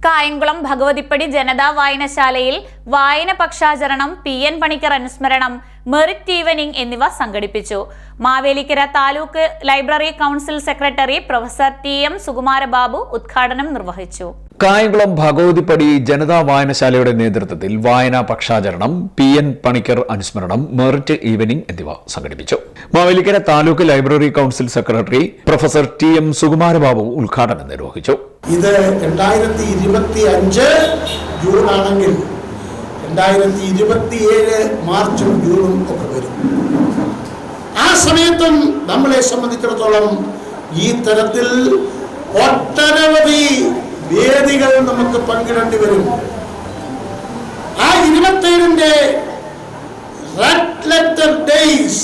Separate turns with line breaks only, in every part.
കായംകുളം ഭഗവതിപ്പടി ജനതാ വായനശാലയിൽ വായന പക്ഷാചരണം, PN പണിക്കർ അനുസ്മരണം, merit evening എന്നിവ സംഘടിപ്പിച്ചു. Mavelikkara taluk library council secretary professor TM Sukumarababu ഉദ്ഘാടനം നിർവഹിച്ചു.
കായംകുളം ഭഗവതിപ്പടി ജനതാ വായനശാലയുടെ നേതൃത്വത്തിൽ വായനാ പക്ഷാചരണം, PN പണിക്കർ അനുസ്മരണം, മെറിറ്റ് ഈവനിംഗ് എന്നിവ സംഘടിപ്പിച്ചു. Mavelikkara taluk library council secretary professor TM Sukumarababu ഉദ്ഘാടനം നിർവഹിച്ചു.
ഇത് 2025 ജൂൺ ആണെങ്കിൽ 2027 മാർച്ചും ജൂണും ഒക്കെ വരും. ആ സമയത്തും നമ്മളെ സംബന്ധിച്ചിടത്തോളം ഈ തരത്തിൽ ഒട്ടനവധി വേദികൾ നമുക്ക് പങ്കിടേണ്ടി വരും. ആ 27ന്റെ റെഡ് ലെറ്റർ ഡേയ്സ്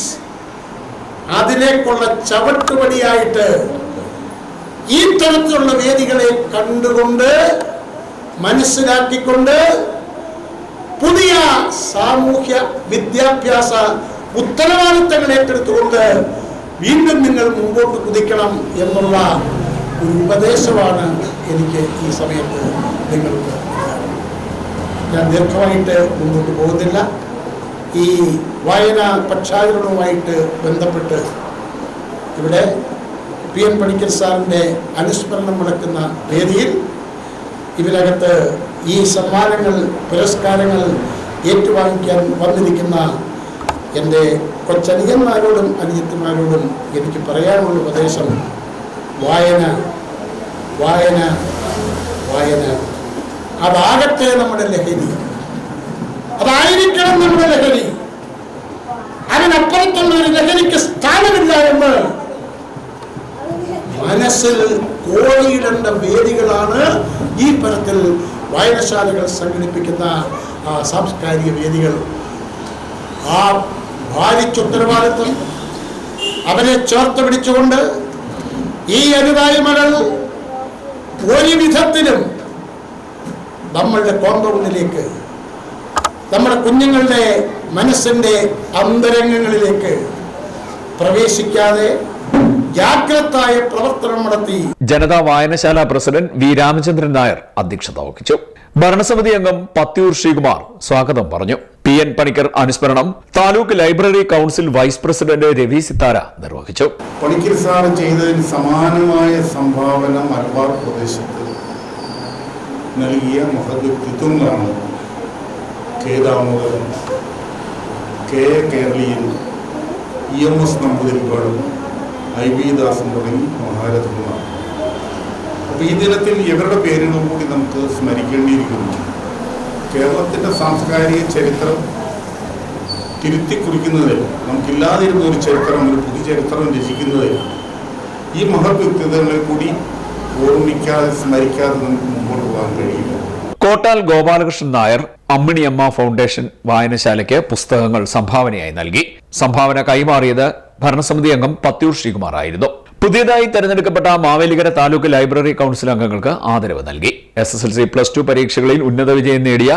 അതിലേക്കുള്ള ചവിട്ടുപടിയായിട്ട് ഈ തരത്തിലുള്ള വേദികളെ കണ്ടുകൊണ്ട് മനസ്സിലാക്കിക്കൊണ്ട് പുതിയ സാമൂഹ്യ വിദ്യാഭ്യാസ ഉത്തരവാദിത്തങ്ങൾ ഏറ്റെടുത്തുകൊണ്ട് വീണ്ടും നിങ്ങൾ മുമ്പോട്ട് കുതിക്കണം എന്നുള്ള ഒരു ഉപദേശമാണ് എനിക്ക് ഈ സമയത്ത് നിങ്ങൾക്ക്. ഞാൻ ദീർഘമായിട്ട് മുമ്പോട്ട് പോകുന്നില്ല. ഈ വായനാ പക്ഷാചരണവുമായിട്ട് ബന്ധപ്പെട്ട് ഇവിടെ PN പണിക്കർ സാറിൻ്റെ അനുസ്മരണം നടക്കുന്ന വേദിയിൽ ഇതിനകത്ത് ഈ സമ്മാനങ്ങൾ, പുരസ്കാരങ്ങൾ ഏറ്റുവാങ്ങിക്കാൻ വന്നിരിക്കുന്ന എൻ്റെ കൊച്ചനിയന്മാരോടും അനുജത്തിമാരോടും എനിക്ക് പറയാനുള്ള ഉപദേശം വായന വായന വായന അതാകട്ടെ നമ്മുടെ ലഹരി, അതായിരിക്കണം നമ്മുടെ ലഹരി. അതിനപ്പുറത്തുള്ള ഒരു ലഹരിക്ക് സ്ഥാനമില്ല എന്ന് മനസ്സിൽ കോടിയിടേണ്ട വേദികളാണ് ഈ തരത്തിൽ വായനശാലകൾ സംഘടിപ്പിക്കുന്ന സാംസ്കാരിക വേദികൾ. ആ ഭാരിച്ചുത്തരവാദിത്വം അവരെ ചേർത്ത് പിടിച്ചുകൊണ്ട് ഈ അനുതായ്മകൾ ഒരു വിധത്തിലും നമ്മളുടെ കോമ്പൗണ്ടിലേക്ക്, നമ്മുടെ കുഞ്ഞുങ്ങളുടെ മനസ്സിന്റെ അന്തരംഗങ്ങളിലേക്ക് പ്രവേശിക്കാതെ ജാഗ്രതായ പ്രവർത്തനം നടത്തി.
ജനതാ വായനശാല പ്രസിഡന്റ് V രാമചന്ദ്രൻ നായർ അധ്യക്ഷത വഹിച്ചു. ഭരണസമിതി അംഗം പത്തിയൂർ ശ്രീകുമാർ സ്വാഗതം പറഞ്ഞു. PN പണിക്കർ അനുസ്മരണം taluk library council vice president Ravi Sithara നിർവഹിച്ചു.
പണിക്കർ സാർ ചെയ്തതിന് സമാനമായ സംഭാവന മലബാർ പ്രദേശത്ത് നൽകിയ മഹത് വ്യക്തിത്വങ്ങളാണ് K Damodaran, K കേരളീയൻ, EMS നമ്പൂതിരിപ്പാടും, IB ദാസൻ തുടങ്ങി മഹാരഥന്മാർ. അപ്പോൾ ഈ ദിനത്തിൽ ഇവരുടെ പേരുകൾ കൂടി നമുക്ക് സ്മരിക്കേണ്ടിയിരിക്കുന്നു. കേരളത്തിൻ്റെ സാംസ്കാരിക ചരിത്രം തിരുത്തിക്കുറിക്കുന്നതിൽ, നമുക്കില്ലാതിരുന്ന ഒരു ചരിത്രം, ഒരു പുതിയ ചരിത്രം രചിക്കുന്നതിൽ ഈ മഹത് വ്യക്തിത്വങ്ങളെ കൂടി ഓർമ്മിക്കാതെ സ്മരിക്കാതെ നമുക്ക് മുമ്പോട്ട് പോകാൻ കഴിയില്ല.
കോട്ടാൽ ഗോപാലകൃഷ്ണൻ നായർ അമ്മിണിയമ്മ ഫൗണ്ടേഷൻ വായനശാലയ്ക്ക് പുസ്തകങ്ങൾ സംഭാവനയായി നൽകി. സംഭാവന കൈമാറിയത് ഭരണസമിതി അംഗം പത്തിയൂർ ശ്രീകുമാർ ആയിരുന്നു. പുതിയതായി തെരഞ്ഞെടുക്കപ്പെട്ട മാവേലിക്കര താലൂക്ക് ലൈബ്രറി കൗൺസിൽ അംഗങ്ങൾക്ക് ആദരവ് നൽകി. SSLC +2 പരീക്ഷകളിൽ ഉന്നത വിജയം നേടിയ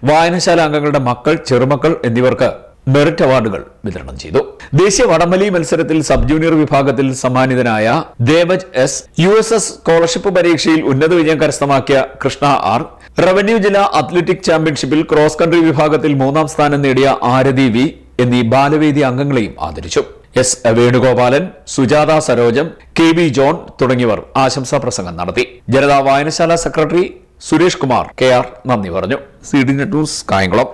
വായനശാല അംഗങ്ങളുടെ മക്കൾ, ചെറുമക്കൾ എന്നിവർക്ക് മെറിറ്റ് അവാർഡുകൾ വിതരണം ചെയ്തു. ദേശീയ വടംവലി മത്സരത്തിൽ സബ് ജൂനിയർ വിഭാഗത്തിൽ സമ്മാനിതനായ ദേവജ് S, USS സ്കോളർഷിപ്പ് പരീക്ഷയിൽ ഉന്നത വിജയം കരസ്ഥമാക്കിയ കൃഷ്ണ R, റവന്യൂ ജില്ലാ അത്ലറ്റിക് ചാമ്പ്യൻഷിപ്പിൽ ക്രോസ് കൺട്രി വിഭാഗത്തിൽ 3ാം സ്ഥാനം നേടിയ ആരതി V എന്നീ ബാലവേദി അംഗങ്ങളെയും ആദരിച്ചു. S വേണുഗോപാലൻ, സുജാത സരോജം, KB ജോൺ തുടങ്ങിയവർ ആശംസാ പ്രസംഗം നടത്തി. ജനതാ വായനശാല സെക്രട്ടറി സുരേഷ് കുമാർ KR നന്ദി പറഞ്ഞു. CD net news Kayamkulam.